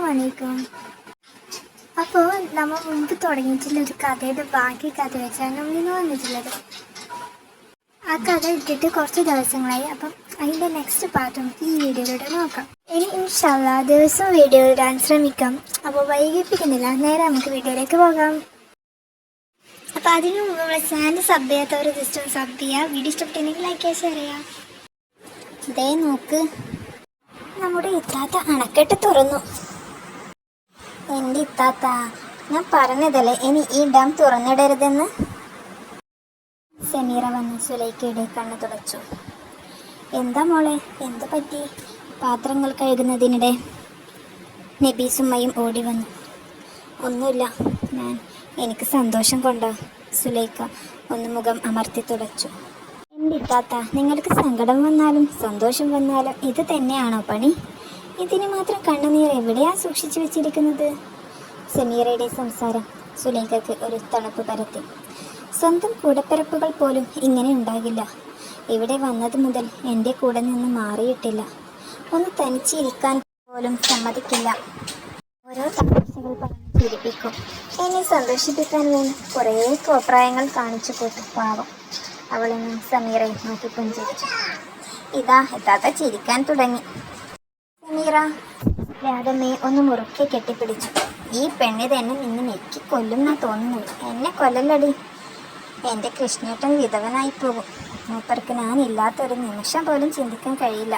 അസ്സലാമലൈക്കും. അപ്പോൾ നമ്മൾ മുമ്പ് തുടങ്ങിയിട്ടുള്ള ഒരു കഥയുടെ ബാക്കി കഥ വെച്ചാണ് നമ്മൾ ഇന്ന് വന്നിട്ടുള്ളത്. ആ കഥ ഇട്ടിട്ട് കുറച്ച് ദിവസങ്ങളായി. അപ്പം അതിൻ്റെ നെക്സ്റ്റ് പാർട്ട് നമുക്ക് ഈ വീഡിയോയിലൂടെ നോക്കാം. ഇനി ഇൻഷാ അല്ലാഹ് ദിവസം വീഡിയോ ഇടാൻ ശ്രമിക്കാം. അപ്പോൾ വൈകിപ്പിക്കുന്നില്ല, നേരെ നമുക്ക് വീഡിയോയിലേക്ക് പോകാം. അപ്പോൾ അതിനു മുമ്പ് നമ്മളെ ചാനൽ സബ് ചെയ്യാത്തവർ ജസ്റ്റ് ഒന്ന് സബ് ചെയ്യുക. വീഡിയോ ഇഷ്ടപ്പെട്ടെങ്കിൽ ലൈക്ക് ചെയ്യുക, ഷെയർ ചെയ്യുക. ഇതേ നോക്ക്, നമ്മുടെ ഇത്താത്ത അണക്കെട്ട് തുറന്നു. എൻ്റെ ഇത്താത്ത, ഞാൻ പറഞ്ഞതല്ലേ ഇനി ഈ ഡാം തുറന്നിടരുതെന്ന്. സമീറ വന്ന് സുലൈഖയുടെ കണ്ണ് തുടച്ചു. എന്താ മോളെ, എന്തു പറ്റി? പാത്രങ്ങൾ കഴുകുന്നതിനിടെ നബീസുമ്മയും ഓടി വന്നു. ഒന്നുമില്ല, എനിക്ക് സന്തോഷം കൊണ്ടോ. സുലൈഖ ഒന്ന് മുഖം അമർത്തി തുടച്ചു. എൻ്റെ ഇത്താത്ത, നിങ്ങൾക്ക് സങ്കടം വന്നാലും സന്തോഷം വന്നാലും ഇത് തന്നെയാണോ പണി? ഇതിന് മാത്രം കണ്ണുനീർ എവിടെയാ സൂക്ഷിച്ചു വെച്ചിരിക്കുന്നത്? സമീറയുടെ സംസാരം സുലൈഖയ്ക്ക് ഒരു തണുപ്പ് പരത്തി. സ്വന്തം കൂടപ്പിറപ്പുകൾ പോലും ഇങ്ങനെ ഉണ്ടാകില്ല. ഇവിടെ വന്നത് മുതൽ എൻ്റെ കൂടെ നിന്ന് മാറിയിട്ടില്ല. ഒന്ന് തനിച്ചിരിക്കാൻ പോലും സമ്മതിക്കില്ല. ഓരോ തമാശകൾ പറഞ്ഞ് ചിരിപ്പിക്കും. എന്നെ സന്തോഷിപ്പിക്കാൻ വേണ്ടി കുറേ കോപ്രായങ്ങൾ കാണിച്ചു കൂട്ടും. പാവം. അവളെന്നും സമീറയെ നോക്കി പുഞ്ചിരിച്ചു. ഇതാ എത്താത്ത ചിരിക്കാൻ തുടങ്ങി. സമീറ രാധമ്മയെ ഒന്ന് മുറുക്കെ കെട്ടിപ്പിടിച്ചു. ഈ പെണ്ണിത് എന്നെ നിന്ന് നെക്കി കൊല്ലുന്നാ തോന്നുന്നത്. എന്നെ കൊല്ലല്ലടി. എൻ്റെ കൃഷ്ണേട്ടൻ വിധവനായി പോകും. മൂപ്പർക്ക് ഞാനില്ലാത്തൊരു നിമിഷം പോലും ചിന്തിക്കാൻ കഴിയില്ല.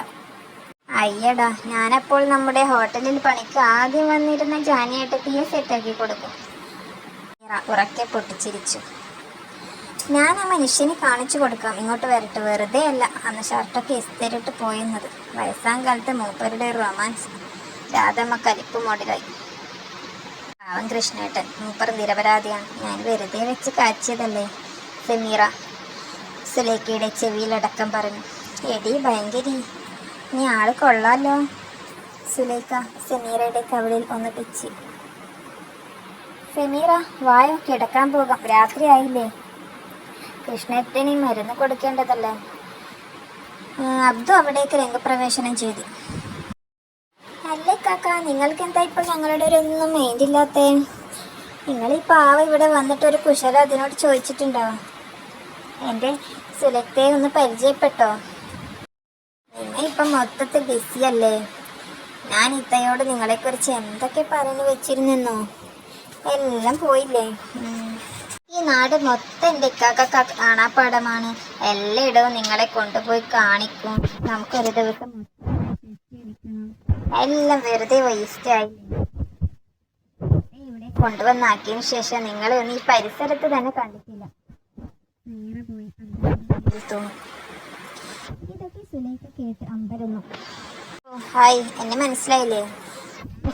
അയ്യടാ, ഞാനപ്പോൾ നമ്മുടെ ഹോട്ടലിൽ പണിക്ക് ആദ്യം വന്നിരുന്ന ജാനിയേട്ടത്തിയെ സെറ്റാക്കി കൊടുക്കും. ഉറക്കെ പൊട്ടിച്ചിരിച്ചു. ഞാൻ ആ മനുഷ്യനെ കാണിച്ചു കൊടുക്കാം. ഇങ്ങോട്ട് വരട്ടെ. വെറുതെ അല്ല അന്ന് ഷർട്ടൊക്കെ ഇസ്തിരിട്ട് പോയുന്നത്. വയസ്സാം കാലത്ത് മൂപ്പരുടെ റൊമാൻസ്. രാധമ്മ കലിപ്പ് മോഡലായി. പാവം കൃഷ്ണേട്ടൻ, മൂപ്പർ നിരപരാധിയാണ്. ഞാൻ വെറുതെ വെച്ച് കാച്ചിയതല്ലേ. സമീറ സുലൈഖയുടെ ചെവിയിലടക്കം പറഞ്ഞു. എടി ഭയങ്കരി, നീ ആള് കൊള്ളാലോ. സുലൈഖ സമീറയുടെ കവിളിൽ ഒന്ന് പിച്ചി. സമീറ വായോ, കിടക്കാൻ പോകാം, രാത്രിയായില്ലേ. കൃഷ്ണേട്ടന് മരുന്ന് കൊടുക്കേണ്ടതല്ലേ. അബ്ദു അവിടേക്ക് രംഗപ്രവേശനം ചെയ്തു. അല്ലേ കാക്ക, നിങ്ങൾക്ക് എന്താ ഇപ്പോൾ ഞങ്ങളുടെ ഒന്നും മൈൻഡില്ലാത്തേ? നിങ്ങൾ ഈ പാവ ഇവിടെ വന്നിട്ടൊരു കുശല അതിനോട് ചോദിച്ചിട്ടുണ്ടോ? എൻ്റെ സുലൈഖയെ ഒന്ന് പരിചയപ്പെട്ടോ? നിങ്ങൾ ഇപ്പം മൊത്തത്തിൽ ബിസിയല്ലേ. ഞാൻ ഇത്തയോട് നിങ്ങളെക്കുറിച്ച് എന്തൊക്കെ പറഞ്ഞു വെച്ചിരുന്നെന്നോ? എല്ലാം പോയില്ലേ. ഈ നാട് മൊത്തം എൻ്റെ ഇക്കാക്ക കാണാപ്പാടമാണ്. എല്ലായിടവും നിങ്ങളെ കൊണ്ടുപോയി കാണിക്കും. നമുക്കൊരു ദിവസം എല്ലാം വെറുതെ വേസ്റ്റായി. ഇവിടെ കൊണ്ടുവന്നാക്കിയതിനു ശേഷം നിങ്ങളെ ഒന്നും ഈ പരിസരത്ത് തന്നെ കണ്ടിട്ടില്ല. ഇതൊക്കെ സുലൈഖ കേട്ട് അമ്പരന്നു. ഹായ്, എന്നെ മനസ്സിലായില്ലേ?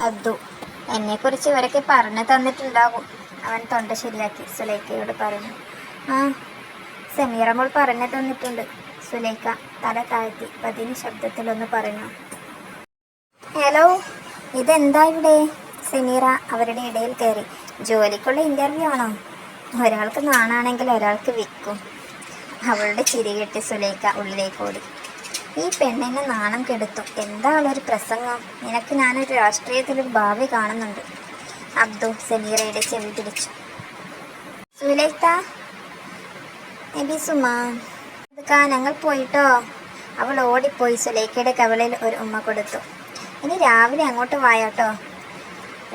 അബ്ദു, എന്നെക്കുറിച്ച് ഇവരൊക്കെ പറഞ്ഞു തന്നിട്ടുണ്ടാകും. അവൻ തൊണ്ട ശരിയാക്കി സുലൈഖയോട് പറഞ്ഞു. ആ, സമീറ മോൾ പറഞ്ഞു തന്നിട്ടുണ്ട്. സുലൈഖ തല താഴ്ത്തി പതിന് ശബ്ദത്തിലൊന്ന് പറഞ്ഞു. ഹലോ, ഇതെന്താ ഇവിടെ? സമീറ അവരുടെ ഇടയിൽ കയറി. ജോലിക്കുള്ള ഇൻ്റർവ്യൂ ആണോ? ഒരാൾക്ക് നാണാണെങ്കിൽ ഒരാൾക്ക് വിൽക്കും. അവളുടെ ചിരി കെട്ടി സുലൈഖ ഉള്ളിലേക്ക് ഓടി. ഈ പെണ്ണിനെ നാണം കെടുത്തും. എന്താ അവളൊരു പ്രസംഗം. നിനക്ക് ഞാനൊരു രാഷ്ട്രീയത്തിലൊരു ഭാവി കാണുന്നുണ്ട്. അബ്ദു സമീറയുടെ ചെവി പിടിച്ചു. സുലൈഖ, നബീസുമ്മ, ഞങ്ങൾ പോയിട്ടോ. അവൾ ഓടിപ്പോയി സുലൈഖയുടെ കവിളിൽ ഒരു ഉമ്മ കൊടുത്തു. ഇനി രാവിലെ അങ്ങോട്ട് വായോട്ടോ.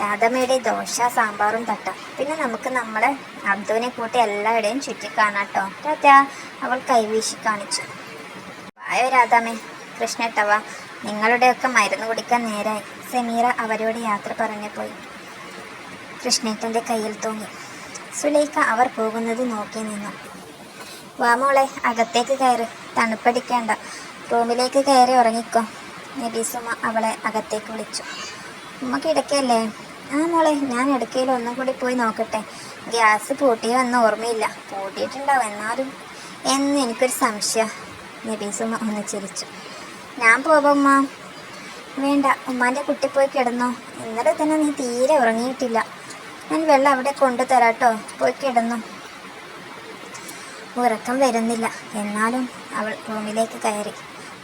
രാധമ്മയുടെ ദോശ സാമ്പാറും തട്ടാം. പിന്നെ നമുക്ക് നമ്മളെ അബ്ദുവിനെ കൂട്ടി എല്ലായിടെയും ചുറ്റിക്കാണാട്ടോ. ടാറ്റാ. അവൾ കൈവീശി കാണിച്ചു. വായോ രാധമ്മേ. കൃഷ്ണേട്ടവ, നിങ്ങളുടെയൊക്കെ മരുന്ന് കുടിക്കാൻ നേരായി. സമീറ അവരോട് യാത്ര പറഞ്ഞു പോയി. കൃഷ്ണേട്ടൻ്റെ കയ്യിൽ തൂങ്ങി. സുലൈഖ അവർ പോകുന്നത് നോക്കി നിന്നു. വാ മോളെ, അകത്തേക്ക് കയറി. തണുപ്പടിക്കേണ്ട, റൂമിലേക്ക് കയറി ഉറങ്ങിക്കോ. നബീസുമ്മ അവളെ അകത്തേക്ക് വിളിച്ചു. ഉമ്മ കിടക്കല്ലേ? ആ മോളെ, ഞാൻ ഇടയ്ക്കയിൽ ഒന്നും കൂടി പോയി നോക്കട്ടെ. ഗ്യാസ് പൂട്ടിയോ എന്ന് ഓർമ്മയില്ല. പൂട്ടിയിട്ടുണ്ടാവും, എന്നാലും എന്ന് എനിക്കൊരു സംശയം. നബീസുമ്മ ഒന്ന് ചിരിച്ചു. ഞാൻ പോവാം ഉമ്മ. വേണ്ട, ഉമ്മാൻ്റെ കുട്ടി പോയി കിടന്നോ. ഇന്നലെ തന്നെ നീ തീരെ ഉറങ്ങിയിട്ടില്ല. ഞാൻ വെള്ളം അവിടെ കൊണ്ടുതരാട്ടോ, പോയി കിടന്നു. ഉറക്കം വരുന്നില്ല. എന്നാലും അവൾ റൂമിലേക്ക് കയറി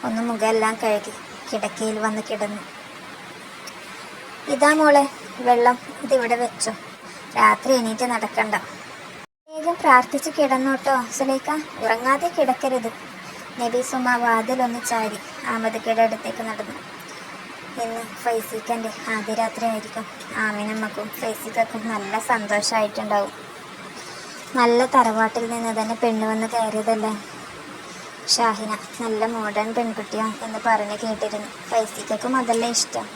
ഒന്ന് മുഖമെല്ലാം കഴുകി കിടക്കയിൽ വന്ന് കിടന്നു. ഇതാ മോളെ വെള്ളം, ഇതിവിടെ വെച്ചോ. രാത്രി എണീറ്റ് നടക്കണ്ട. വേഗം പ്രാർത്ഥിച്ച് കിടന്നോട്ടോ സുലൈഖ, ഉറങ്ങാതെ കിടക്കരുത്. നബീസുമ്മ വാതിലൊന്ന് ചാരി ആമദക്കയുടെ അടുത്തേക്ക് നടന്നു. ഇന്ന് ഫൈസിക്കൻ്റെ ആദ്യ രാത്രി ആയിരിക്കും. ആമിനമ്മക്കും ഫൈസിക്കും നല്ല സന്തോഷമായിട്ടുണ്ടാവും. നല്ല തറവാട്ടിൽ നിന്ന് തന്നെ പെണ്ണ് വന്ന് കയറിയതല്ലേ. ഷാഹിന നല്ല മോഡേൺ പെൺകുട്ടിയോ എന്ന് പറഞ്ഞ് കേട്ടിരുന്നു. ഫൈസിക്കും അതല്ലേ ഇഷ്ടം.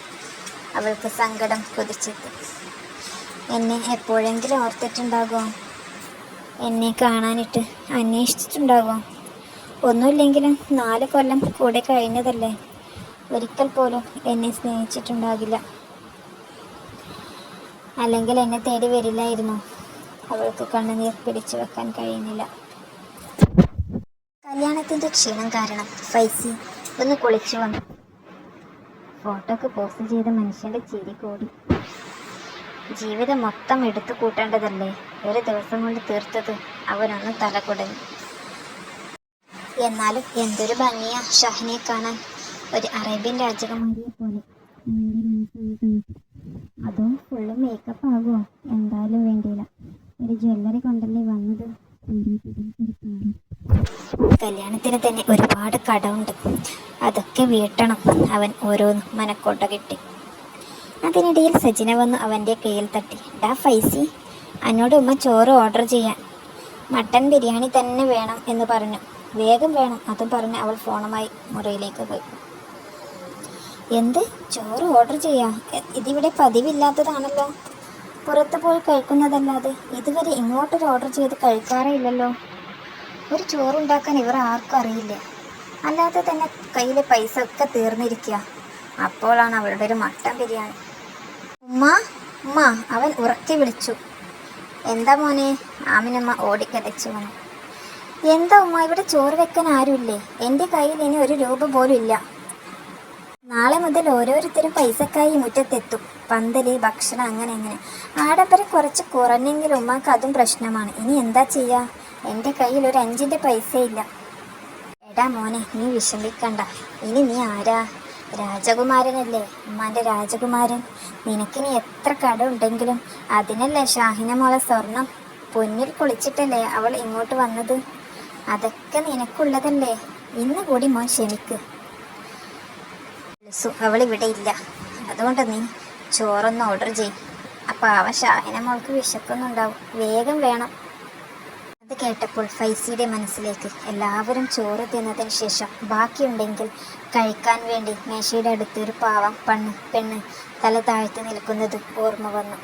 അവൾക്ക് സങ്കടം കുതിച്ചെത്തി. എന്നെ എപ്പോഴെങ്കിലും ഓർത്തിട്ടുണ്ടാകുമോ? എന്നെ കാണാനിട്ട് അന്വേഷിച്ചിട്ടുണ്ടാകുമോ? ഒന്നുമില്ലെങ്കിലും 4 കൊല്ലം കൂടെ കഴിഞ്ഞതല്ലേ. ഒരിക്കൽ പോലും എന്നെ സ്നേഹിച്ചിട്ടുണ്ടാകില്ല. അല്ലെങ്കിൽ എന്നെ തേടി വരില്ലായിരുന്നു. അവൾക്ക് കണ്ണുനീർ പിടിച്ചു വെക്കാൻ കഴിയുന്നില്ല. കല്യാണത്തിൻ്റെ ക്ഷീണം കാരണം ഫൈസി ഒന്ന് കുളിച്ചു വന്നു. ഫോട്ടോക്ക് പോസ്റ്റ് ചെയ്ത മനുഷ്യൻ്റെ ചിരി കൂടി. ജീവിതം മൊത്തം എടുത്തു കൂട്ടേണ്ടതല്ലേ. ഒരു ദിവസം കൊണ്ട് തീർത്തത് അവനൊന്ന് തല കുടഞ്ഞു. എന്നാലും എന്തൊരു ഭംഗിയാ ഷാഹിനെ കാണാൻ. ഒരു അറേബ്യൻ രാജകുമാരിയെ പോലെ. അതോ ഫുള്ള് മേക്കപ്പ് ആകുമോ? എന്തായാലും വേണ്ടിയില്ല. ഒരു ജ്വല്ലറി കൊണ്ടല്ലേ വന്നത്. കല്യാണത്തിന് തന്നെ ഒരുപാട് കടമുണ്ട്, അതൊക്കെ വീട്ടണം. അവൻ ഓരോന്ന് മനക്കോട്ട കിട്ടി. അതിനിടയിൽ സജിന വന്ന് അവൻ്റെ കയ്യിൽ തട്ടി. ഡാ ഫൈസി, എന്നോട് ഉമ്മ ചോറ് ഓർഡർ ചെയ്യാൻ. മട്ടൻ ബിരിയാണി തന്നെ വേണം എന്ന് പറഞ്ഞു. വേഗം വേണം, അതും പറഞ്ഞ് അവൾ ഫോണുമായി മുറിയിലേക്ക് പോയി. എന്ത് ചോറ് ഓർഡർ ചെയ്യാം? ഇതിവിടെ പതിവില്ലാത്തതാണല്ലോ. പുറത്ത് പോയി കഴിക്കുന്നതല്ലാതെ ഇതുവരെ ഇങ്ങോട്ടൊരു ഓർഡർ ചെയ്ത് കഴിക്കാറേ ഇല്ലല്ലോ. ഒരു ചോറുണ്ടാക്കാൻ ഇവർ ആർക്കും അറിയില്ല. അല്ലാതെ തന്നെ കയ്യിലെ പൈസ ഒക്കെ തീർന്നിരിക്കുക. അപ്പോഴാണ് അവളുടെ ഒരു മട്ടൻ ബിരിയാണി. ഉമ്മ ഉമ്മ, അവൻ ഉറക്കെ വിളിച്ചു. എന്താ മോനെ? ആമിനമ്മ ഓടിക്കതച്ചു വന്നു. എന്താ ഉമ്മ, ഇവിടെ ചോറ് വെക്കാൻ ആരുമില്ലേ? എൻ്റെ കയ്യിൽ ഇനി 1 രൂപ പോലും ഇല്ല. നാളെ മുതൽ ഓരോരുത്തരും പൈസക്കായി മുറ്റത്തെത്തും. പന്തല്, ഭക്ഷണം, അങ്ങനെ ആഡംബരം കുറച്ച് കുറഞ്ഞെങ്കിൽ ഉമ്മാക്ക് അതും പ്രശ്നമാണ്. ഇനി എന്താ ചെയ്യുക? എൻ്റെ കയ്യിൽ ഒരു 5ൻ്റെ പൈസയില്ല. എടാ മോനെ, നീ വിഷമിക്കണ്ട. ഇനി നീ ആരാ? രാജകുമാരനല്ലേ, ഉമ്മാൻ്റെ രാജകുമാരൻ. നിനക്കിനി എത്ര കട ഉണ്ടെങ്കിലും അതിനല്ലേ ഷാഹിന മോളെ സ്വർണം പൊന്നിൽ കുളിച്ചിട്ടല്ലേ അവൾ ഇങ്ങോട്ട് വന്നത്. അതൊക്കെ നിനക്കുള്ളതല്ലേ. ഇന്ന് കൂടി മോൻ ക്ഷമിക്ക്. അവളിവിടെ ഇല്ല, അതുകൊണ്ട് നീ ചോറൊന്ന് ഓർഡർ ചെയ്യും. അപ്പോൾ ഷാഹിന മോൾക്ക് വിശക്കുന്നുണ്ടാവും, വേഗം വേണം. അത് കേട്ടപ്പോൾ ഫൈസിയുടെ മനസ്സിലേക്ക് എല്ലാവരും ചോറ് തിന്നതിന് ശേഷം ബാക്കിയുണ്ടെങ്കിൽ കഴിക്കാൻ വേണ്ടി മേശയുടെ അടുത്ത് ഒരു പാവം പെണ്ണ് തല താഴ്ത്തി നിൽക്കുന്നത് ഓർമ്മ വന്നു.